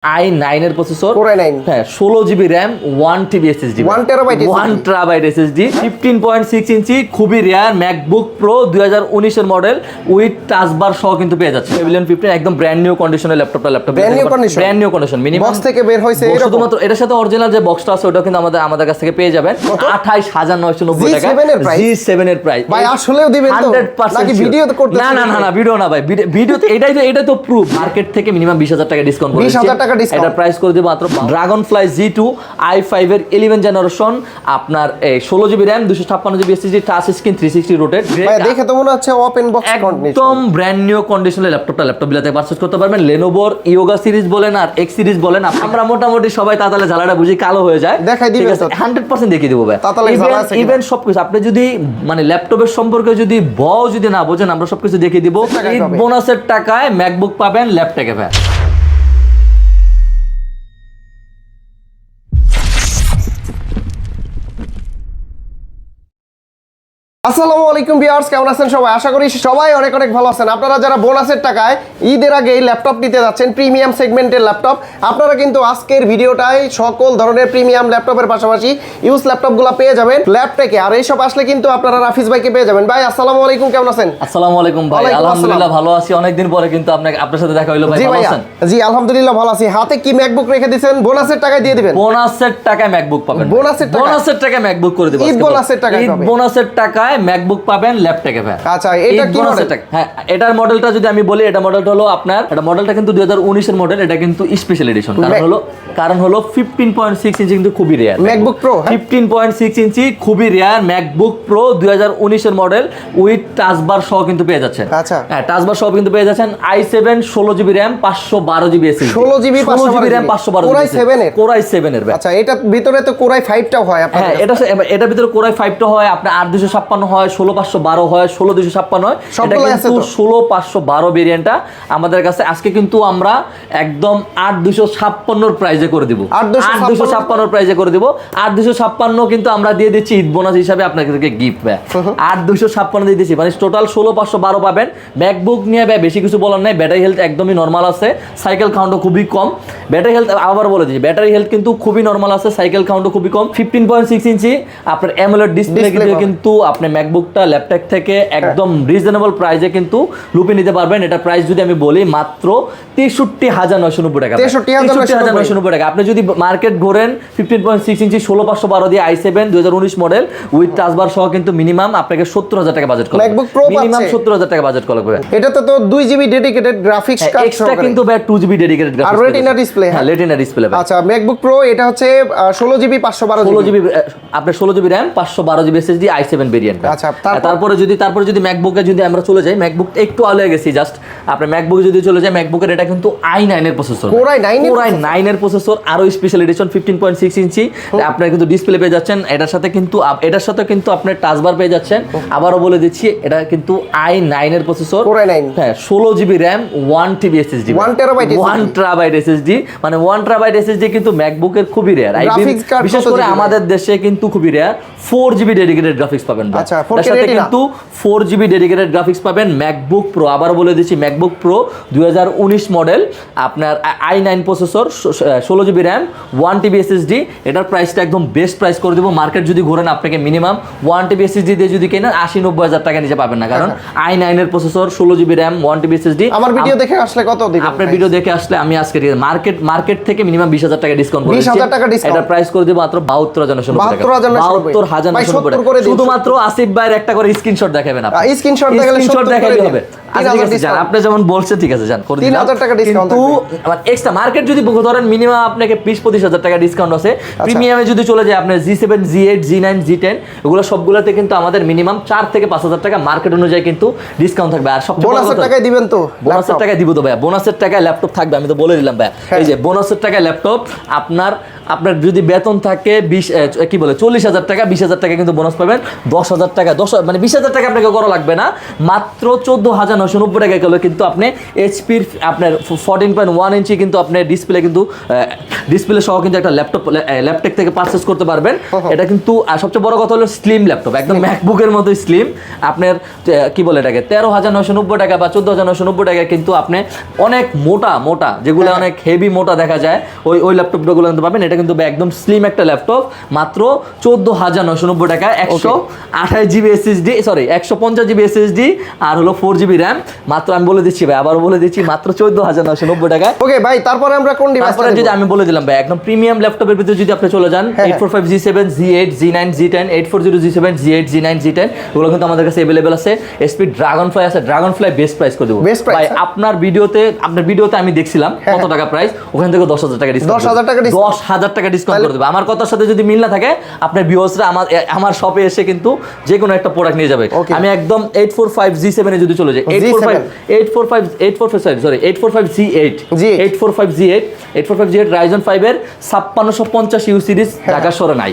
i9 এর processor Core i9 হ্যাঁ 16 GB RAM 1 TB SSD 1 terabyte 1 terabyte SSD 15.6 ইঞ্চি খুবই rare MacBook pro 2019 এর model with touch বার সহ কিন্তু পেয়ে যাচ্ছে Pavilion 15 একদম ব্র্যান্ড নিউ কন্ডিশনের laptop brand new condition minimum box থেকে বের হইছে এরকম শুধুমাত্র এটার সাথে অরিজিনাল যে বক্সটা আছে ওটা কিন্তু আমাদের কাছ থেকে পেয়ে যাবেন 28990 টাকা G7 এর প্রাইস ভাই আসলেও দিবেন তো 100% নাকি ভিডিও তো করতে না ভিডিও না ভাই ভিডিও এটা তো প্রুফ মার্কেট থেকে মিনিমাম 20000 টাকা ডিসকাউন্ট করে 20000 টাকা ডিসকাউন্ট এটা প্রাইস করে দিব মাত্র Dragonfly G2 i5 এর 11 জেনারেশন আপনার 16 GB RAM 256 GB SSD touch screen 360 rotate ভাই দেখে তো মনে হচ্ছে ওপেন বক্স কন্ডিশন একদম ব্র্যান্ড নিউ কন্ডিশনের ল্যাপটপ বিলাতে পারচেজ করতে পারবেন Lenovo Yoga সিরিজ বলেন আর X সিরিজ বলেন আমরা মোটামুটি সবাই তাতালে ঝালাটা বুঝি কালো হয়ে যায় দেখাই দিবেন 100% দেখিয়ে দেব ভাই তাতালে ঝালা আছে ইভেন সবকিছু আপনি যদি মানে ল্যাপটপের সম্পর্কে যদি যদি না বোঝেন আমরা সবকিছু দেখিয়ে দিব ঈদ বোনাসের টাকায় ম্যাকবুক পাবেন ল্যাপটপে ভাই আসসালামু আলাইকুম ভিউয়ার্স কেমন আছেন সবাই আশা করি সবাই অনেক ভালো আছেন আপনারা যারা বোনাসের টাকায় ঈদের আগে ল্যাপটপ নিতে যাচ্ছেন প্রিমিয়াম সেগমেন্টের ল্যাপটপ আপনারা কিন্তু আজকের ভিডিওটায় সকল ধরনের প্রিমিয়াম ল্যাপটপের পাশাপাশি ইউজ ল্যাপটপগুলো পেয়ে যাবেন ল্যাপটপে আর এইসব আসলে কিন্তু আপনারা রাফিজ ভাইকে পেয়ে যাবেন ভাই আসসালামু আলাইকুম কেমন আছেন আসসালামু আলাইকুম ভাই আলহামদুলিল্লাহ ভালো আছি অনেকদিন পরে কিন্তু আপনার সাথে দেখা হলো ভাই ভালো আছেন জি আলহামদুলিল্লাহ ভালো আছি হাতে কি ম্যাকবুক রেখে দিবেন বোনাসের টাকায় দিয়ে দিবেন বোনাসের টাকায় ম্যাকবুক পাবেন বোনাসের টাকায় ম্যাকবুক করে দেব ঈদ বোনাসের টাকায় ঈদ বোনাসের টাকায় ম্যাকবুক পাবেন ল্যাপটপে ভাই আচ্ছা এটা কি মডেল হ্যাঁ এটার মডেলটা যদি আমি বলি এটা মডেলটা হলো আপনার এটা মডেলটা কিন্তু 2019 এর মডেল এটা কিন্তু স্পেশাল এডিশন কারণ হলো 15.6 ইঞ্চি কিন্তু খুবই রেয়ার ম্যাকবুক প্রো 15.6 ইঞ্চি খুবই রেয়ার ম্যাকবুক প্রো 2019 এর মডেল উইথ টাচ বার সহ কিন্তু পেয়ে যাচ্ছেন আচ্ছা হ্যাঁ টাচ বার সহ কিন্তু পেয়ে যাচ্ছেন i7 16 GB RAM 512 GB SSD 16 GB RAM 512 Core i7 এর Core i7 এর আচ্ছা এটা ভিতরে তো Core i5 টাও হয় আপনাদের হ্যাঁ এটা ভিতরে Core i5 টা হয় আপনার 8256 হয় 16512 হয় 16256 হয় এটা কিন্তু 16512 ভেরিয়েন্টটা আমাদের কাছে আজকে কিন্তু আমরা একদম 8256 এর প্রাইসে করে দিব 8256 এর প্রাইসে করে দিব 8256 কিন্তু আমরা দিয়ে দিচ্ছি ঈদ বোনাস হিসাবে আপনাদেরকে গিফট ভাই 8256 দিয়ে দিচ্ছি মানে টোটাল 16512 পাবেন ম্যাকবুক নিয়ে ভাই বেশি কিছু বলার নাই ব্যাটারি হেলথ একদমই নরমাল আছে সাইকেল কাউন্টও খুবই কম ব্যাটারি হেলথ আবার বলে দিচ্ছি ব্যাটারি হেলথ কিন্তু খুবই নরমাল আছে সাইকেল কাউন্টও খুবই কম 15.6 ইঞ্চি আপনার AMOLED ডিসপ্লে কিন্তু আপনি ম্যাকবুকটা ল্যাপটপ থেকে একদম রিজনেবল প্রাইসে কিন্তু লুপে নিতে পারবেন এটা প্রাইস যদি আমি বলি মাত্র 63990 টাকা 63990 টাকা আপনি যদি মার্কেট ঘোরেন 15.6 ইঞ্চি 16512 দিয়ে i7 2019 মডেল উইথ টাচ বার সহ কিন্তু মিনিমাম আপনাকে 70000 টাকা বাজেট করবে ম্যাকবুক প্রো মিনিমাম 70000 টাকা বাজেট করবে এটাতে তো 2GB dedicated graphics card extra কিন্তু ভাই 2GB ডেডিকেটেড গ্রাফিক্স আর রেটিনা ডিসপ্লে হ্যাঁ রেটিনা ডিসপ্লে আচ্ছা ম্যাকবুক প্রো এটা হচ্ছে 16GB 512GB আপনি 16GB RAM 512GB SSD i7 variant আচ্ছা তারপরে যদি ম্যাকবুকে যদি আমরা চলে যাই ম্যাকবুক একটু আলো হয়ে গেছি জাস্ট আপনি ম্যাকবুকে যদি চলে যাই ম্যাকবুকের এটা কিন্তু i9 এর প্রসেসর Core i9 এর প্রসেসর আরো স্পেশাল এডিশন 15.6 ইঞ্চি আপনারা কিন্তু ডিসপ্লে পেয়ে যাচ্ছেন এটার সাথে কিন্তু আপনি টাচ বার পেয়ে যাচ্ছেন আবারও বলে দিচ্ছি এটা কিন্তু i9 এর প্রসেসর Core i9 হ্যাঁ 16 GB RAM 1 TB SSD 1 terabyte SSD মানে 1 টেরাবাইট SSD কিন্তু ম্যাকবুকের খুবই রেয়ার বিশেষ করে আমাদের দেশে কিন্তু খুবই রেয়ার 4GB ডেডিকেটেড গ্রাফিক্স পাবেন আচ্ছা এর সাথে কিন্তু 4GB ডেডিকেটেড গ্রাফিক্স পাবেন ম্যাকবুক প্রো আবার বলে দিচ্ছি ম্যাকবুক প্রো 2019 মডেল আপনার i9 processor 16GB RAM 1 TB SSD এটার প্রাইসটা একদম বেস্ট প্রাইস করে দেব মার্কেট যদি ঘোরেন আপনাকে মিনিমাম 1 TB SSD দিয়ে যদি কেনেন 80-90 টাকা নিচে পাবেন না কারণ i9 এর processor 16GB RAM 1 TB SSD আমার ভিডিও দেখে আসলে কত দিবেন আপনার ভিডিও দেখে আসলে আমি আজকে মার্কেট থেকে মিনিমাম 20000 টাকা ডিসকাউন্ট করে দিচ্ছি 20000 টাকা ডিসকাউন্ট এটা প্রাইস করে দেব মাত্র 72990 টাকা শুধুমাত্র আসিফ ভাইয়ের একটা করে স্ক্রিনশট দেখাবেন আপনি স্ক্রিনশট দেখালে হবে আপনি যেমন বলছেন ঠিক আছে জান করে দিন 3000 টাকা ডিসকাউন্ট কিন্তু আমার এক্সট্রা মার্কেট যদি ধরেন মিনিমাম আপনাকে 20-25 টাকা ডিসকাউন্ট আছে প্রিমিয়ামে যদি চলে যায় আপনার G7 G8 G9 G10 এগুলো সবগুলোতে কিন্তু আমাদের মিনিমাম 4 থেকে 5000 টাকা মার্কেট অনুযায়ী কিন্তু ডিসকাউন্ট থাকবে আর সবচেয়ে বোনাসের টাকায় দিবেন তো বোনাসের টাকায় দিব তো ভাই বোনাসের টাকায় ল্যাপটপ থাকবে আমি তো বলে দিলাম ভাই এই যে বোনাসের টাকায় ল্যাপটপ আপনার আপনার যদি বেতন থাকে 40,000 টাকা, 20,000 টাকা কিন্তু বোনাস পাবেন। 10,000 টাকা, 20,000 টাকা আপনাকে করা লাগবে না, মাত্র 14,990 টাকা গেলে কিন্তু আপনি এইচপির আপনার 14.1 ইঞ্চি কিন্তু আপনি ডিসপ্লে সহ কিন্তু একটা ল্যাপটপ থেকে পারচেস করতে পারবেন। এটা কিন্তু সবচেয়ে বড় কথা হলো স্লিম ল্যাপটপ, একদম ম্যাকবুকের মতো স্লিম। আপনার এটাকে 13,990 টাকা বা 14,990 টাকা কিন্তু আপনি অনেক মোটা যেগুলো অনেক হেভি মোটা দেখা যায় ওই ল্যাপটপগুলো কিন্তু পাবেন। এটা কিন্তু একদম স্লিম একটা ল্যাপটপ, মাত্র 14,990 টাকা। 128 জিবি এসএসডি, 150 জিবি এসএসডি আর হলো 4 জিবি র্যাম। মাত্র আমি বলে দিচ্ছি ভাই, আবারও বলে দিচ্ছি, মাত্র 14,990 টাকা। ওকে ভাই, তারপরে আমরা কোন ডিভাইসটা যদি আমি বলে দিলাম ভাই, একদম প্রিমিয়াম ল্যাপটপের ভিতরে যদি আপনি চলে যান, 845 G7 G8 G9 G10, 840 G7 G8 G9 G10, এগুলো কিন্তু আমাদের কাছে अवेलेबल আছে। এসপি ড্রাগনফ্লাই আছে, ড্রাগনফ্লাই বেস্ট প্রাইস করে দেব ভাই। আপনার ভিডিওতে আমি দেখছিলাম কত টাকা প্রাইস, ওখান থেকে 10,000 টাকা ডিসকাউন্ট, 10,000 টাকা ডিসকাউন্ট করে দেব। আমার কথার সাথে যদি মিল না থাকে, আপনার ভিউয়ার্সরা আমার শপে এসে কিন্তু যে কোনো একটা প্রোডাক্ট নিয়ে যাবে। আমি একদম 845 G7 এ যদি চলে যাই, 845 G8 Ryzen 5 এর 5650 ইউ সিরিজ ঢাকা শহরে নাই,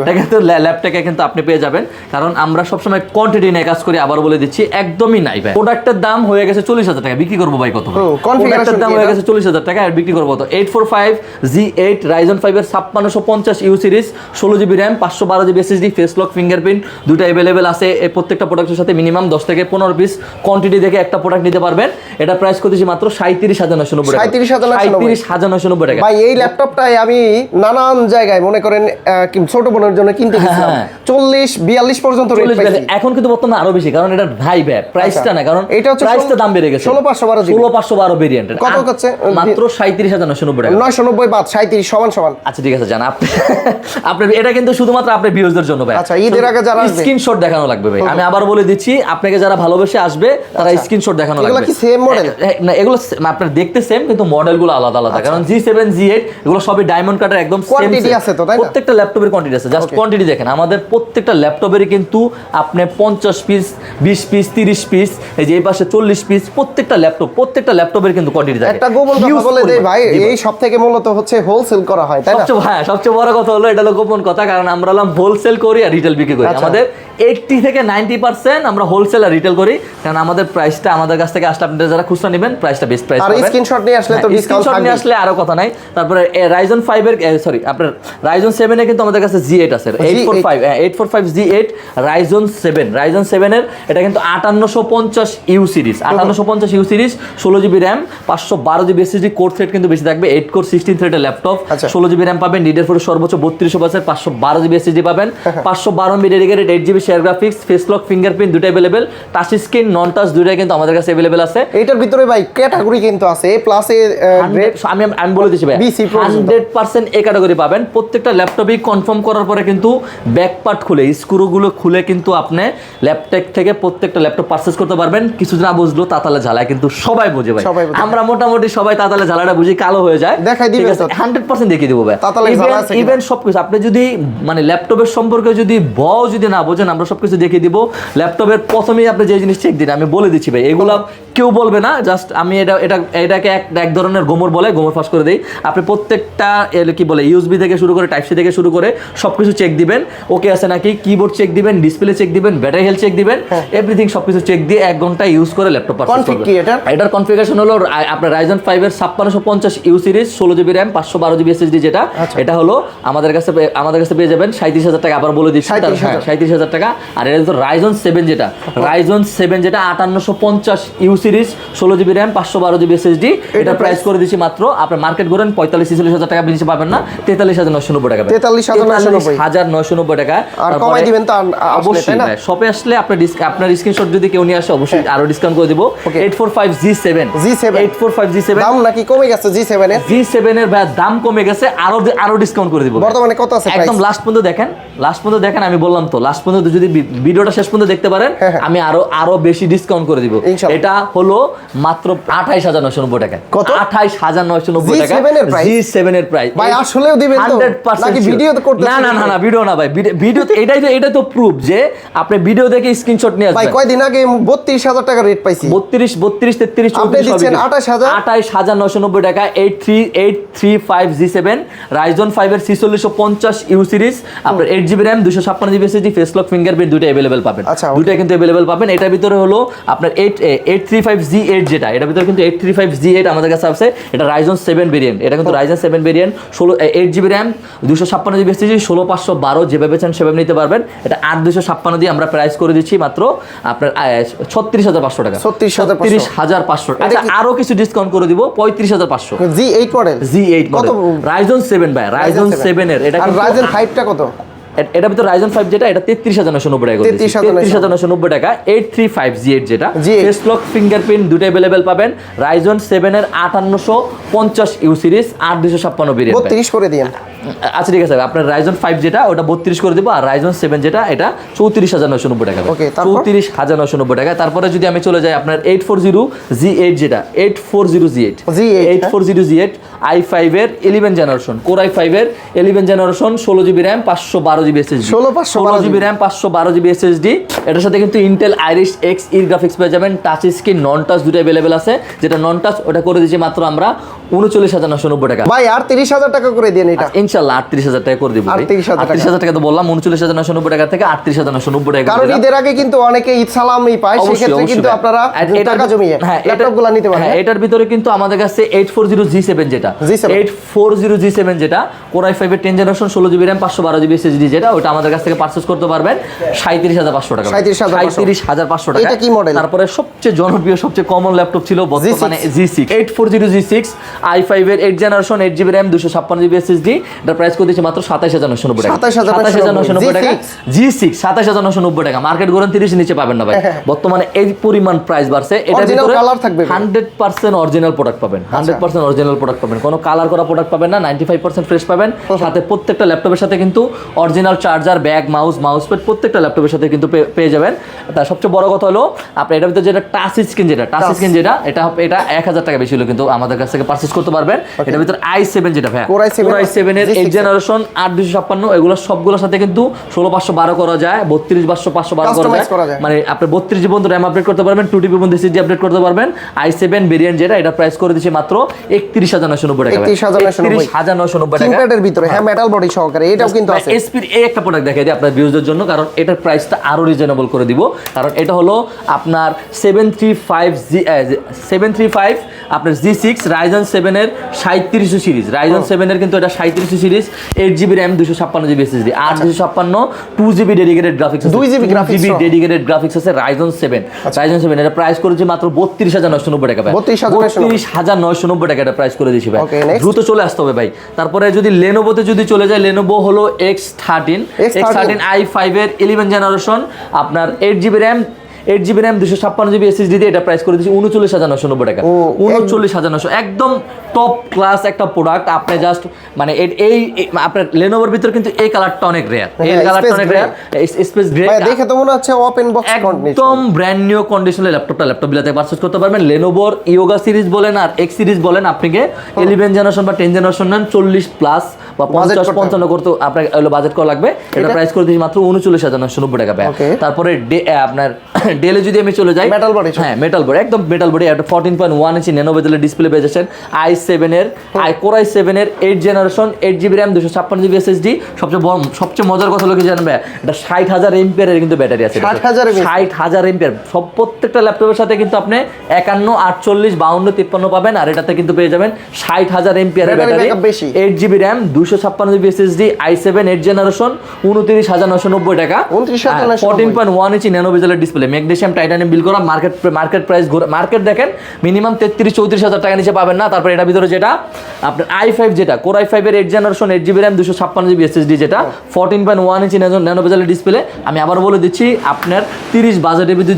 এটা কিন্তু ল্যাপটপে কিন্তু আপনি পেয়ে যাবেন, কারণ আমরা সবসময় কোয়ান্টিটি নিয়ে কাজ করি। আবার বলে দিচ্ছি, একদমই নাই ভাই। প্রোডাক্টের দাম হয়ে গেছে 40,000 টাকা, বিক্রি করবো ভাই কত? প্রোডাক্টের দাম হয়ে গেছে 40,000 টাকা, আর বিক্রি করবো কত? 845 G8 Ryzen 5 এর 5650 you series, 16 GB RAM, 512 GB SSD, face lock fingerprint দুটো अवेलेबल আছে। এই প্রত্যেকটা প্রোডাক্টের সাথে মিনিমাম 10 থেকে 15 পিস কোয়ান্টিটি দেখে একটা প্রোডাক্ট নিতে পারবেন। এটা প্রাইস করতেছি মাত্র 37,990 টাকা। 37,990 টাকা ভাই। এই ল্যাপটপটাই আমি নানান জায়গায় মনে করেন ছোট বোনের জন্য কিনতে গেছিলাম, 40-42 পর্যন্ত রেট পাইছি। এখন কিন্তু বর্তমানে আরো বেশি, কারণ এটা ভাই প্রাইসটা না, কারণ এটা হচ্ছে প্রাইসটা দাম বেড়ে গেছে। 16,512 ভেরিয়েন্ট কত হচ্ছে? মাত্র 37,990 টাকা। 990 বাদ 37 সমান। আচ্ছা ঠিক আছে, জান আপনি এটা কিন্তু শুধুমাত্র আপনার ভিউয়ারদের জন্য ভাই। আচ্ছা, ঈদের আগে যারা আসবে স্ক্রিনশট দেখানো লাগবে ভাই। আমি আবার বলে দিচ্ছি, আপনাকে যারা ভালোবেসে আসবে তারা স্ক্রিনশট দেখানো লাগবে। এগুলো কি সেম মডেল? না, এগুলো আপনারা দেখতে সেম, কিন্তু মডেলগুলো আলাদা, কারণ G7 G8 এগুলো সবই ডায়মন্ড কাটার একদম সেম। কোয়ান্টিটি আছে তো, তাই না? প্রত্যেকটা ল্যাপটপের কোয়ান্টিটি আছে। জাস্ট কোয়ান্টিটি দেখেন, আমাদের প্রত্যেকটা ল্যাপটপেরই কিন্তু আপনি 50 পিস, 20 পিস, 30 পিস, এই যে এই পাশে 40 পিস, প্রত্যেকটা ল্যাপটপের কিন্তু কোয়ান্টিটি থাকে। একটা গোপন কথা বলে দেই ভাই, এই সব থেকে মূলত হচ্ছে হোলসেল করা হয়, তাই না? সবচেয়ে বড় কথা হলো, এটা হলো গোপন কথা, কারণ আমরা হোলসেল করি আর রিটেল বিক্রি করি। আমাদের 80 থেকে 90% আমরা হোলসেল আর রিটেল করি, কারণ আমাদের প্রাইসটা, আমাদের কাছ থেকে আসলে আপনারা যারা খুচরা নেবেন, প্রাইসটা বেস্ট প্রাইস পাবেন। আর স্ক্রিনশট নিয়ে আসলে তো ডিসকাউন্ট থাকবে। নিয়ে আসলে আরো কথা নাই। তারপরে Ryzen 5 এর আপনার Ryzen 7 এ কিন্তু আমাদের কাছে G8 আছে, 845 G8 Ryzen 7 এর এটা কিন্তু 5850 you series, 16 GB RAM, 512 GB SSD, core thread কিন্তু বেশি থাকবে, 8 কোর 16 থ্রেডের ল্যাপটপ, 16 জিবি র্যাম পাবেন, নিডের ফোর সর্বোচ্চ 32 পাচ্ছেন, 512 জিবি এসএসডি পাবেন, 512 MB dedicated 8 GB share graphics, face lock fingerprint দুটো available, touch screen non touch দুটোই কিন্তু আমাদের কাছে अवेलेबल আছে। এটার ভিতরে ভাই ক্যাটাগরি কিন্তু আছে, A প্লাস এ গ্রেড, আমি বলে দিচ্ছি ভাই, 100% এ ক্যাটাগরি পাবেন। প্রত্যেকটা ল্যাপটপই কনফার্ম করার পরে কিন্তু ব্যাক পার্ট খুলে, স্ক্রুগুলো খুলে কিন্তু আপনি ল্যাপটপ থেকে প্রত্যেকটা ল্যাপটপ পারচেজ করতে পারবেন। কিছু না বুঝলো তাতালে ঝালায় কিন্তু সবাই বোঝে ভাই, আমরা মোটামুটি সবাই তাতালে ঝালাটা বুঝি, কালো হয়ে যায়, দেখাই দিবেন 100% দেখিয়ে দেবো ভাই। ইভেন সবকিছু আপনি যদি মানে ল্যাপটপের সম্পর্কে যদি যদি না বোঝেন, আমরা সবকিছু দেখিয়ে দিব। ল্যাপটপের প্রথমেই আপনি যে জিনিস চেক দিন, আমি বলে দিচ্ছি ভাই, এগুলো কেউ বলবে না, জাস্ট আমি এটাকে এক ধরনের গোমর বলে, গোমর ফাঁস করে দিই। আপনি প্রত্যেকটা কি বলে ইউএসবি থেকে শুরু করে টাইপ সি থেকে শুরু করে সবকিছু চেক দিবেন, ওকে আছে নাকি, কিবোর্ড চেক দিবেন, ডিসপ্লে চেক দিবেন, ব্যাটারি হেলথ চেক দিবেন, এভরিথিং সবকিছু চেক দিয়ে 1 ঘন্টা ইউজ করে ল্যাপটপ পারচেজ করবেন। এটার কনফিগারেশন হলো আপনার Ryzen 5 এর 5650 you series, 16 GB RAM, 512 GB SSD, যেটা এটা হলো আমাদের কাছে পেয়ে যাবেন 37,000 টাকা। আবার বলে দিচ্ছি 37,000 টাকা। আর এটা হলো Ryzen 7 যেটা 5850 you series, 16 GB RAM, 512 GB SSD, এটা প্রাইস করে দিচ্ছি মাত্র, আপনার মার্কেট করেন 45-46,000 টাকা, বেশি পাবেন না, 43,990 টাকা, 43,990 টাকা। আর কমাই দিবেন তো অবশ্যই, শপে আসলে আপনার স্ক্রিনশট যদি কেউ নিয়ে আসে, অবশ্যই আরো ডিসকাউন্ট করে দিব। 845 G7 দাম নাকি কমে গেছে? G7 এর ভাই দাম কমে গেছে, আরো ডিসকাউন্ট করে দিব। বর্তমানে কত আছে? একদম লাস্ট পর্যন্ত দেখেন, আমি বললাম তো, লাস্ট পর্যন্ত যদি ভিডিওটা শেষ পর্যন্ত দেখতে পারেন, আমি আরো বেশি ডিসকাউন্ট করে দিব। এটা হলো মাত্র 28,990 টাকা। কত? 28,990 টাকা G7 এর প্রাইস। ভাই আসলেও দিবেন তো 100% নাকি ভিডিও তো করতে? না ভিডিও না ভাই, ভিডিও এটা তো প্রুফ যে আপনি ভিডিও দেখে স্ক্রিনশট নিয়ে আসবেন। ভাই কয়দিন আগে 32,000 টাকা রেট পাইছি, 32, 33, 34 আপনি দিচ্ছেন 28,990 টাকা। 83990 টাকা, 83835 জি7, রাইজন 5 এর 4650 ইউ সিরিজ, আপনার 8GB RAM 256GB SSD, face lock fingerprint দুটো अवेलेबल পাবেন। আচ্ছা, দুটো কিন্তু अवेलेबल পাবেন। এটার ভিতরে হলো আপনার 835G8 যেটা, এটার ভিতরে কিন্তু 835G8 আমাদের কাছে আছে। এটা রাইজন 7 ভেরিয়েন্ট, এটা কিন্তু Ryzen 7 variant, 8GB RAM 256GB SSD, 16512 যেভাবে চান সেভাবে নিতে পারবেন। এটা 8256 দিয়ে আমরা প্রাইস করে দিচ্ছি মাত্র আপনার 36500 টাকা। 36500। আচ্ছা আরো কিছু ডিসকাউন্ট করে দিব, 35500। G8 model, G8 model, Ryzen 7 ভাই, রাইজন 7 এর। এটা আর রাইজন 5 টা কত? এটার ভিতরে রাইজন 5 যেটা, এটা 33990 টাকা করে দিচ্ছি। 33990 টাকা। 835G8 যেটা, ফেস লক ফিঙ্গারপ্রিন্ট দুটো अवेलेबल পাবেন। রাইজন 7 এর 5850 ইউ সিরিজ, 8256 ভেরিয়েন্ট 32 করে দিন। আচ্ছা ঠিক আছে, আপনার রাইজন 5 যেটা ওটা 32 করে দিব, আর রাইজন 7 যেটা এটা 34990 টাকা। ওকে, 34990 টাকা। তারপরে যদি আমি চলে যাই আপনার 840G8 যেটা, 840G8 i5 এর 11 জেনারেশন, কোর i5 এর 11 generation, 16GB RAM 512GB SSD, 16GB RAM 512GB SSD। এটার সাথে কিন্তু ইন্টেল আইরিশ এক্স ই গ্রাফিক্স পেয়ে যাবেন, টাচ স্ক্রিন নন টাচ দুটো अवेलेबल আছে। যেটা নন টাচ ওটা করে দিয়েছি মাত্র আমরা 39990 টাকা। ভাই আর 30000 টাকা করে দেন এটা ইনশাআল্লাহ 38000 টাকা করে দিব। 38000 টাকা তো বললাম, 39990 টাকা থেকে 38990 টাকা। কারণ ঈদের আগে কিন্তু অনেকে ঈদ সালামই পায়, সেই ক্ষেত্রে কিন্তু আপনারা টাকা জমিয়ে ল্যাপটপগুলো নিতে পারেন। হ্যাঁ, এটার ভিতরে কিন্তু আমাদের কাছে 840G7 যেটা, 840G7 যেটা, কোর i5 এর 10 generation, 16GB RAM 512GB SSD যেটা, ওটা আমাদের কাছ থেকে পারচেজ করতে পারবেন 37500 টাকা। 37500 টাকা। এটা কি মডেল? তারপরে সবচেয়ে জনপ্রিয় সবচেয়ে কমন ল্যাপটপ ছিল বর্তমানে G6, 840G6 i5 এর 8 generation, 8GB RAM 256GB SSD। এটার প্রাইস করে দিচ্ছি মাত্র 27990 টাকা। 27990 টাকা। G6 27990 টাকা। মার্কেট গরম 30 নিচে পাবেন না ভাই। বর্তমানে এই পরিমাণ প্রাইস বাড়ছে। এটার ভিতরে কালার থাকবে, 100% অরিজিনাল প্রোডাক্ট পাবেন, 100% অরিজিনাল প্রোডাক্ট পাবেন, কোনো কালার করা প্রোডাক্ট পাবেন না। 95% ফ্রেশ পাবেন। সাথে প্রত্যেকটা ল্যাপটপের সাথে কিন্তু original charger, bag, mouse pad প্রত্যেকটা ল্যাপটপের সাথে কিন্তু পেয়ে যাবেন। তার সবচেয়ে বড় কথা হলো আপনি এটার ভিতরে যেটা টাচ স্ক্রিন যেটা, এটা 1000 টাকা বেশি হলো কিন্তু আমাদের কাছ থেকে পারচেজ করতে পারবেন। এটার ভিতরে i7 যেটা ভাই, কোর i7 এর 8 জেনারেশন, 8256, এগুলো সবগুলোর সাথে কিন্তু 16512 করা যায়, 32512 করা যায়। মানে আপনি 32GB পর্যন্ত RAM আপডেট করতে পারবেন, 2TB পর্যন্ত SSD আপডেড করতে পারবেন। i7 ভেরিয়েন্ট যেটা, এটা প্রাইস করে দিচ্ছি মাত্র 31990 টাকা। 31990 টাকা কিপ্যাডের ভিতরে, হ্যাঁ, মেটাল বডি সহকারে। এটাও কিন্তু আছে। এসপির এই একটা প্রোডাক্ট দেখাই দিই আপনার ভিউজদের জন্য, কারণ এটার প্রাইসটা আরো রিজনেবল করে দিব। কারণ এটা হলো আপনার 735 আপনার G6 রাইজন 7 এর 3700 সিরিজ, রাইজন 7 এর কিন্তু এটা 3700 series, 8GB RAM 256GB SSD, 8256 2GB dedicated graphics, 2GB dedicated graphics আছে রাইজন 7। রাইজন 7 এটা প্রাইস করেছে মাত্র 32990 টাকা ভাই। 32990 টাকা এটা প্রাইস করে দিয়েছি ভাই। দ্রুত চলে আসতে হবে ভাই। তারপরে যদি লেনোভোতে যদি চলে যায়, লেনোভো হলো X13 i5 এর 11 জেনারেশন, আপনার 8GB RAM 256GB SSD দিয়ে এটা প্রাইস করে দিচ্ছি 39990 টাকা। 39900, একদম টপ ক্লাস একটা প্রোডাক্ট। আপনি জাস্ট মানে এই আপনার লেনোভোর ভিতর কিন্তু এই কালারটা অনেক রেয়ার, এই কালারটা অনেক রেয়ার, স্পেস গ্রে। ভাই দেখে তো মনে হচ্ছে ওপেন বক্স কন্ডিশন, একদম ব্র্যান্ড নিউ কন্ডিশনের ল্যাপটপ বিলাতে পারচেজ করতে পারবেন। লেনোভোর ইয়োগা সিরিজ বলেন আর এক্স সিরিজ বলেন, আপনাকে 11 জেনারেশন বা 10 জেনারেশন নেন, 40 প্লাস বা 50-55 করতে আপনার হলো বাজেট করা লাগবে। এটা প্রাইস করে দিচ্ছি মাত্র 39990 টাকা ভাই। তারপরে আপনার ডেলে যদি আমি চলে যাই, মেটাল বডি, হ্যাঁ মেটাল বডি, একদম মেটাল বডি, একটা 14.1 ইঞ্চি ন্যানো বেজেলের ডিসপ্লে পেয়ে যাচ্ছেন। i7 এর কোর i7 এর 8 generation, 8GB RAM 256GB SSD। সবচেয়ে মজার কথা হলো কি জানেন ভাই, এটা 60000 এমপিয়ারের কিন্তু ব্যাটারি আছে। 60000 এমপিয়ার। সব প্রত্যেকটা ল্যাপটপের সাথে কিন্তু আপনি 51, 48, 52, 53 পাবেন, আর এটাতে কিন্তু পেয়ে যাবেন 60000 এমপিয়ারের battery, 8GB RAM 256GB SSD, i7 8 generation, 29990 টাকা, 14.1 ইঞ্চি ন্যানো বেজেলের ডিসপ্লে, ম্যাগনেসিয়াম টাইটানিয়াম বিল করা। মার্কেট প্রাইস মার্কেট দেখেন মিনিমাম 33-34 টাকা নিচে পাবেন না। তারপর এটা ভিতরে যেটা আপনার i5 যেটা, কোর i5 এর 8 generation, 8GB RAM 256GB SSD যেটা, 14.1 ইঞ্চি ন্যানো বেজেলের ডিসপ্লে। আমি আবার বলে দিচ্ছি, আপনার 30 বাজেটের ভিতরে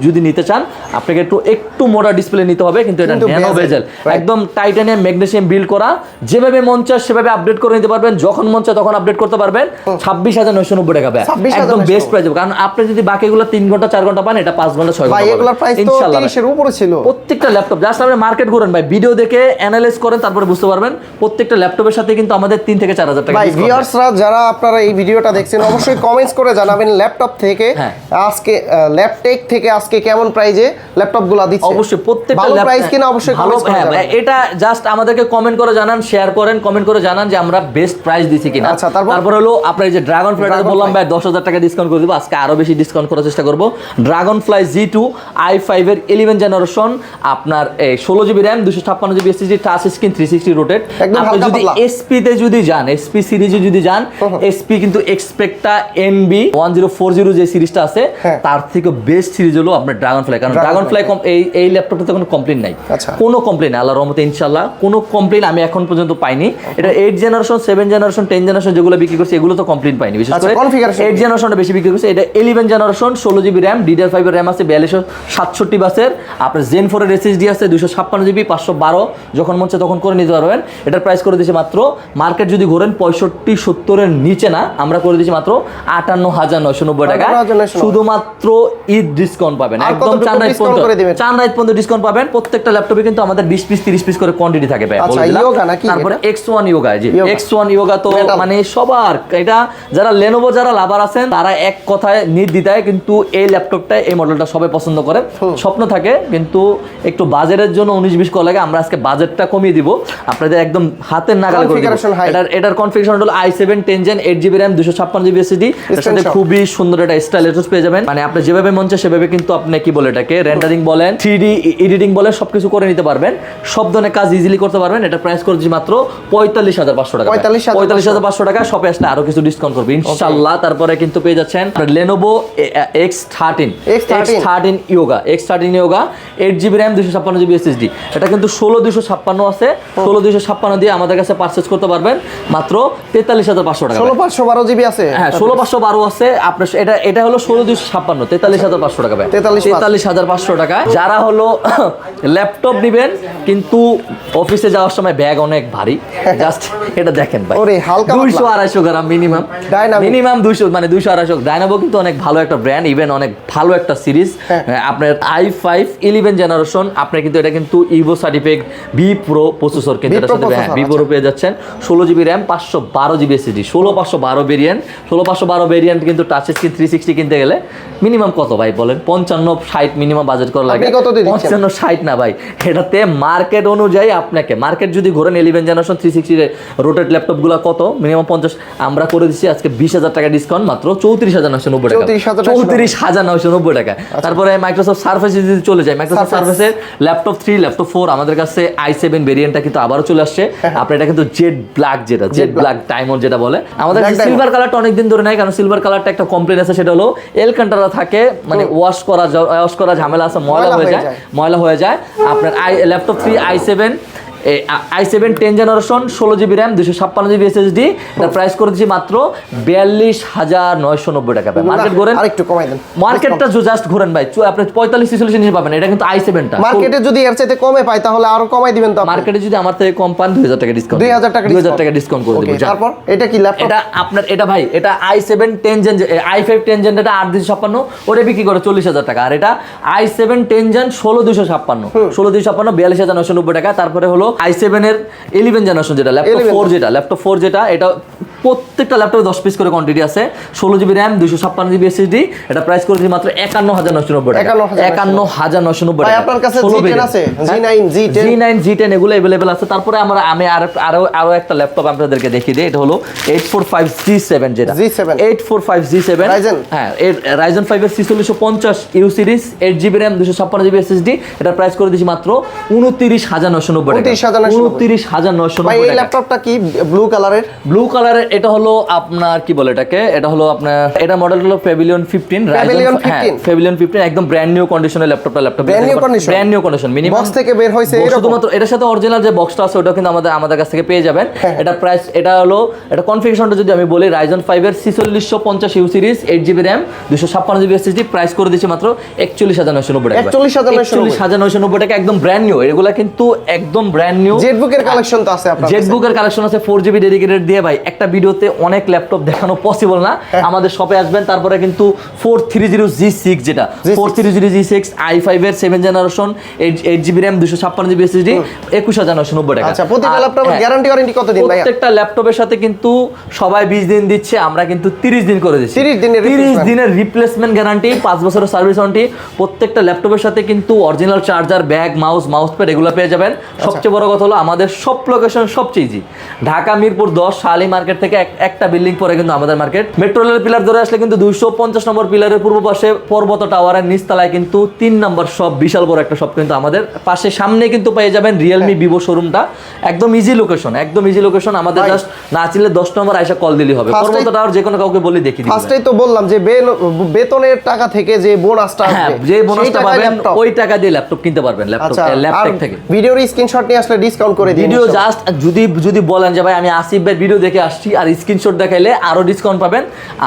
যদি নিতে চান, আপনাকে একটু মোটা ডিসপ্লে নিতে হবে, কিন্তু এটা ন্যানো বেজেল, একদম টাইটানিয়াম ম্যাগনেসিয়াম বিল করা, যেভাবে মন চায় সেভাবে আপডেট করে করে নিতে পারবেন, যখন মন চায় তখন আপডেট করতে পারবেন। 26,990 টাকা ভাই, 26,990 একদম বেস্ট প্রাইস। কারণ আপনি যদি বাকিগুলো 3 ঘন্টা 4 ঘন্টা পান, এটা 5 ঘন্টা 6 ঘন্টা ভাই এগুলোর প্রাইস তো ইনশাআল্লাহ 30 এর উপরে ছিল। প্রত্যেকটা ল্যাপটপ জাস্ট আপনি মার্কেট ঘুরেন ভাই, ভিডিও দেখে অ্যানালাইজ করেন, তারপরে বুঝতে পারবেন প্রত্যেকটা ল্যাপটপের সাথে কিন্তু আমাদের 3 থেকে 4,000 টাকা ভাই ডিসকাউন্ট। ভিউয়ার্সরা যারা আপনারা এই ভিডিওটা দেখছেন অবশ্যই কমেন্টস করে জানাবেন ল্যাপটপ থেকে আজকে ল্যাপটেক থেকে আজকে কেমন প্রাইজে ল্যাপটপগুলো দিচ্ছে। অবশ্যই প্রত্যেকটা ভালো প্রাইস কিনা অবশ্যই ভালো, কমেন্টস করে হ্যাঁ, জানাবেন। এটা জাস্ট আমাদেরকে কমেন্ট করে জানান, শেয়ার করেন, কমেন্ট করে জানান যে আমরা বেস্ট প্রাইস দিছি কিনা। আচ্ছা, তারপর হলো আপনার এই যে ড্রাগন ফ্লাইটা Dragonfly। বললাম ভাই 10,000 টাকা ডিসকাউন্ট করে দিব, আজকে আরো বেশি ডিসকাউন্ট করার চেষ্টা করব। ড্রাগন ফ্লাই G2 i5 এর 11 জেনারেশন, আপনার 16 GB RAM, 256 GB SSD, touch screen, 360 rotate. একদম আপনি হালকা যদি পাতলা। এসপি তে যদি যান, এসপি সিরিজে যদি যান, এসপি কিন্তু এক্সপেক্টা NB 1040 যে সিরিজটা আছে হ্যাঁ। তার থেকে বেস্ট সিরিজ হলো আপনার ড্রাগন ফ্লাই। কারণ ড্রাগন ফ্লাই এই ল্যাপটপটাতে কোনো কমপ্লেন নাই, আচ্ছা। কোনো কমপ্লেন, আল্লাহর রহমতে ইনশাআল্লাহ কোনো কমপ্লেন আমি এখন পর্যন্ত পাইনি। এটা 8 জেনারেশন, 7 জেনারেশন, 10 জেনারেশন যেগুলো বিক্রি করছে এগুলো তো কমপ্লেন পাইনি। বিশেষ আচ্ছা, করে configuration 8 জেনারেশনটা বেশি বিক্রি করছে। এটা 11 জেনারেশন, 16 জিবি র্যাম, DDR5 এর র্যাম আছে, 4267 বাসের, আপনার Zen 4 এর SSD আছে, 256 জিবি, 512 যখন মন চায় তখন করে নিতে পারবেন। এটার প্রাইস করে দিয়েছে মাত্র, মার্কেট যদি ঘোরেন 65-70 এর নিচে না, আমরা করে দিয়েছি মাত্র 58,990 টাকা। 58,990 শুধুমাত্র ঈদ ডিসকাউন্ট পাবেন, আর একদম কতটুকু discount করে দিবেন? 4 রাত পর্যন্ত ডিসকাউন্ট পাবেন। প্রত্যেকটা ল্যাপটপে কিন্তু আমাদের 20 পিস 30 পিস করে কোয়ান্টিটি থাকে ভাই, আচ্ছা, বলে দিলাম। Yoga নাকি তারপরে এটা? X1 Yoga, জি Yoga। X1 Yoga তো Metal। মানে সবার, এটা যারা Lenovo যারা লাভার আছেন তারা এক কথায় নির্দ্বিধায় কিন্তু এই ল্যাপটপটা, এই মডেলটা সবাই পছন্দ করে। স্বপ্ন থাকে কিন্তু একটু বাজেটের জন্য 19-20 করা লাগে, আমরা আজকে বাজেটটা কমিয়ে দিব, আপনাদের একদম হাতের নাগালে করে দিব। Configuration high। এটার কনফিগারেশন হলো i7 10 Gen 8 GB RAM, 256 GB SSD, এর সাথে Extension। খুবই সুন্দর একটা স্টাইলেটস পেয়ে যাবেন। মানে আপনি যেভাবে মন চায় সেভাবে কিন্তু আপনি কি বলে এটাকে রেন্ডারিং বলেন, 3D এডিটিং বলেন, সবকিছু করে নিতে পারবেন, সব ধরনের কাজ ইজিলি করতে পারবেন। এটা প্রাইস করেছি মাত্র 45,500 টাকা। 45,500 টাকা। শপে আসলে আরো কিছু ডিসকাউন্ট করবে ইনশাআল্লাহ। তারপরে কিন্তু পেয়ে যাচ্ছেন Lenovo X13 Yoga, X13 Yoga 8 GB RAM, 256 GB SSD। এটা কিন্তু 16,256 আছে, 16,256 দিয়ে আমাদের কাছে পারচেজ করতে পারবেন মাত্র 43,500 টাকা। 16,512 জিবি আছে। হ্যাঁ, 16,512 আছে আপনার। এটা হলো 16,256, 43,500 টাকা ভাই, 43,500 টাকা। যারা হলো ল্যাপটপ দিবেন কিন্তু অফিসে যাওয়ার সময় ব্যাগ অনেক ভারী, জাস্ট এটা দেখেন ভাই, ওরে হালকা 200-250 গ্রাম মিনিমাম, Dynamic। মিনিমাম 200 মানে 200-250। ডায়নামো কিন্তু অনেক ভালো একটা ব্র্যান্ড, ইভেন অনেক ভালো একটা সিরিজ। আপনার i5 11 জেনারেশন, আপনি কিন্তু এটা কিন্তু Evo certificate vPro processor কিন্তু এটার সাথে, হ্যাঁ বি প্রো পেয়ে যাচ্ছেন। 16 GB RAM, 512 GB SSD, 16,512 variant. 16,512 variant কিন্তু টাচ স্ক্রিন 360 কিনতে গেলে মিনিমাম কত ভাই বলেন? 55-60 মিনিমাম বাজেট করা লাগে। 55-60 না ভাই, এটাতে মার্কেট অনুযায়ী আপনাকে, মার্কেট যদি ঘোরেন 11 জেনারেশন 360 রোটেট ল্যাপটপগুলো কত মিনিমাম 50, আমরা করে দিচ্ছি আজকে 20,000 টাকা ডিসকাউন্ট, মাত্র 34,990 টাকা। 34,990 টাকা। তারপরে মাইক্রোসফট সার্ফেসে যদি চলে যায়, মাইক্রোসফট সার্ফেসের ল্যাপটপ 3, ল্যাপটপ 4 আমাদের কাছে i7 ভেরিয়েন্টটা কিন্তু আবারও চলে আসছে। আপনার এটা কিন্তু জেড ব্ল্যাক, যেটা জেড ব্ল্যাক ডায়মন্ড যেটা বলে, আমাদের সিলভার কালারটা অনেকদিন ধরে নাই, কারণ সিলভার কালারটা একটা কমপ্লেন আছে, সেটা হলো এলকান্টারা থাকে, মানে ওয়াশ করা ঝামেলা আছে, ময়লা হয়ে যায়। আপনার laptop 3 i7 10 generation, 16 GB RAM, 256 GB SSD, এটার প্রাইস করে দিচ্ছি মাত্র 42,990 টাকা। মার্কেট ঘোরেন, আরেকটু কমাই দেন, মার্কেটটা জাস্ট ঘোরেন ভাই, আপনি 45-46 নিচে পাবেন। এটা কিন্তু i7টা মার্কেটে যদি এর চাইতে কমে পাই তাহলে আরো কমাই দিবেন তো আপনি? মার্কেটে যদি আমার থেকে কম পান 2,000 টাকা ডিসকাউন্ট, 2,000 টাকা ডিসকাউন্ট করে দেব। তারপর এটা কি ল্যাপটপ? এটা আপনার, এটা ভাই, এটা i7 10 জেন, i5 10 জেন, এটা 8,256, ওটা বিক্রি করে 40,000 টাকা। আর এটা i7 10 জেন 16,256, 42,990 টাকা। তারপরে হলো i7 এর 11 জেনারেশন, যেটা ল্যাপটপ 4 যেটা, এটা প্রত্যেকটা ল্যাপটপে 10 পিস করে কোয়ান্টিটি আছে, 16 জিবি র্যাম, 256 জিবি SSD, এটা প্রাইস করে দিচ্ছি মাত্র 51,990 টাকা। 51,990 টাকা। আপনার কাছে G10 আছে? G9 G10 এগুলো अवेलेबल আছে। তারপরে আমি আরো একটা ল্যাপটপ আপনাদেরকে দেখিয়ে দিই, এটা হলো 845 G7, যেটা 845 G7 Ryzen, হ্যাঁ Ryzen 5 এর 4650 U series, 8 GB RAM, 256 GB SSD, এটা প্রাইস করে দিচ্ছি মাত্র 29,990 টাকা। 29,990 ভাই এই ল্যাপটপটা কি ব্লু কালারের? এটা হলো আপনার কি বলে এটাকে, এটা হলো আপনার এটা মডেল হলো Pavilion 15 Pavilion 15 হ্যাঁ Pavilion 15 একদম ব্র্যান্ড নিউ কন্ডিশনের laptop brand new condition minimum box থেকে বের হইছে এরকম শুধুমাত্র এটার সাথে অরিজিনাল যে বক্সটা আছে ওটা কিন্তু আমাদের কাছ থেকে পেয়ে যাবেন। এটা প্রাইস এটা হলো এটা কনফিগারেশনটা যদি আমি বলি Ryzen 5 এর 4650 U series 8GB RAM 256GB SSD price করে দিয়েছি মাত্র 41990 টাকা। 41990 টাকা একদম ব্র্যান্ড নিউ। এগুলা কিন্তু একদম ব্র্যান্ড নিউ। জেটবুকের কালেকশন তো আছে আপনার জেটবুকের কালেকশন আছে 4GB ডেডিকেটেড দিয়ে ভাই একটা ভিডিওতে অনেক ল্যাপটপ দেখানো পসিবল না। আমাদের শপে আসবেন তারপরে কিন্তু 430G6 যেটা 430G6 i5 এর 7 generation 8GB RAM 256GB SSD 21990 টাকা। আচ্ছা প্রতিটা ল্যাপটপের গ্যারান্টি ওয়ারেন্টি কত দিন ভাই? প্রত্যেকটা ল্যাপটপের সাথে কিন্তু সবাই 20 দিন দিচ্ছে, আমরা কিন্তু 30 দিন করে দিচ্ছি। 30 দিনের রিপ্লেসমেন্ট গ্যারান্টি, 5 বছরের সার্ভিস ওয়ারেন্টি। প্রত্যেকটা ল্যাপটপের সাথে কিন্তু original charger, bag, mouse pad এগুলো পেয়ে যাবেন। সবচেয়ে বড় কথা হলো আমাদের সব লোকেশন সবচেয়ে ইজি। ঢাকা মিরপুর 10 শালি মার্কেট থেকে একটা বিল্ডিং পরে কিন্তু আমাদের মার্কেট। মেট্রো রেলের পিলার ধরে আসলে কিন্তু 250 নম্বর পিলারের পূর্ব পাশে পর্বত টাওয়ারের নিচতলায় কিন্তু 3 নম্বর শপ, বিশাল বড় একটা শপ কিন্তু আমাদের পাশে। সামনে কিন্তু পেয়ে যাবেন রিয়েলমি ভিভো শোরুমটা। একদম ইজি লোকেশন, একদম ইজি লোকেশন। আমাদের জাস্ট না চিনলে 10 নম্বর আইসা কল দিলেই হবে। পর্বত টাওয়ার যে কোনো কাউকে বলি দেখি দিবেন। ফার্স্টেই তো বললাম যে বেতনের টাকা থেকে যে বোনাসটা আসবে, হ্যাঁ যে বোনাসটা পাবেন ওই টাকা দিয়ে ল্যাপটপ কিনতে পারবেন। ল্যাপটপ থেকে ভিডিওর স্ক্রিনশট নিয়ে আসলে ডিসকাউন্ট করে দিই। ভিডিও জাস্ট যদি বলেন যে ভাই আমি আসিফ ভাই ভিডিও দেখে আসছি আর স্ক্রিনশট দেখাইলে আরো ডিসকাউন্ট পাবেন।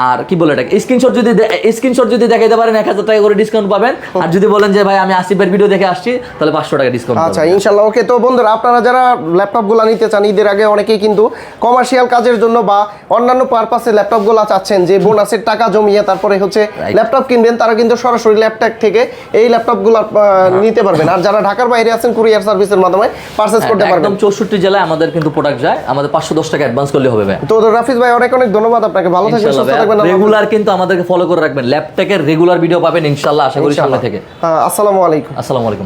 আর কি বলে এটাকে স্ক্রিনশট যদি দেখাইতে পারেন 1000 টাকা করে ডিসকাউন্ট পাবেন। আর যদি বলেন যে ভাই আমি আসিফ ভাই ভিডিও দেখে আসছি তাহলে 500 টাকা ডিসকাউন্ট পাবেন। আচ্ছা ইনশাআল্লাহ ওকে। তো বন্ধুরা আপনারা যারা ল্যাপটপগুলো নিতে চান ঈদের আগে অনেকেই কিন্তু কমার্শিয়াল কাজের জন্য বা অন্যান্য পারপাসে ল্যাপটপগুলো চাচ্ছেন যে বোনাসের টাকা জমিয়ে তারপরে হচ্ছে ল্যাপটপ কিনবেন, তারা কিন্তু সরাসরি ল্যাপটপ থেকে এই ল্যাপটপগুলো নিতে পারবেন। আর যারা ঢাকার বাইরে আছেন কুরিয়ার সার্ভিসের মাধ্যমে পারচেজ করতে পারবেন। একদম 64 জেলায় আমাদের কিন্তু প্রোডাক্ট যায়। আমাদের 510 টাকা অ্যাডভান্স করলে হবে ভাই। তো রাফিজ ভাই অনেক ধন্যবাদ আপনাকে। ভালো থাকবেন, সুস্থ থাকবেন। রেগুলার কিন্তু আমাদেরকে ফলো করে রাখবেন। ল্যাপটপের রেগুলার ভিডিও পাবেন ইনশাআল্লাহ, আশা করি সামনে থেকে। আসসালামু আলাইকুম। আসসালামু আলাইকুম ভাই।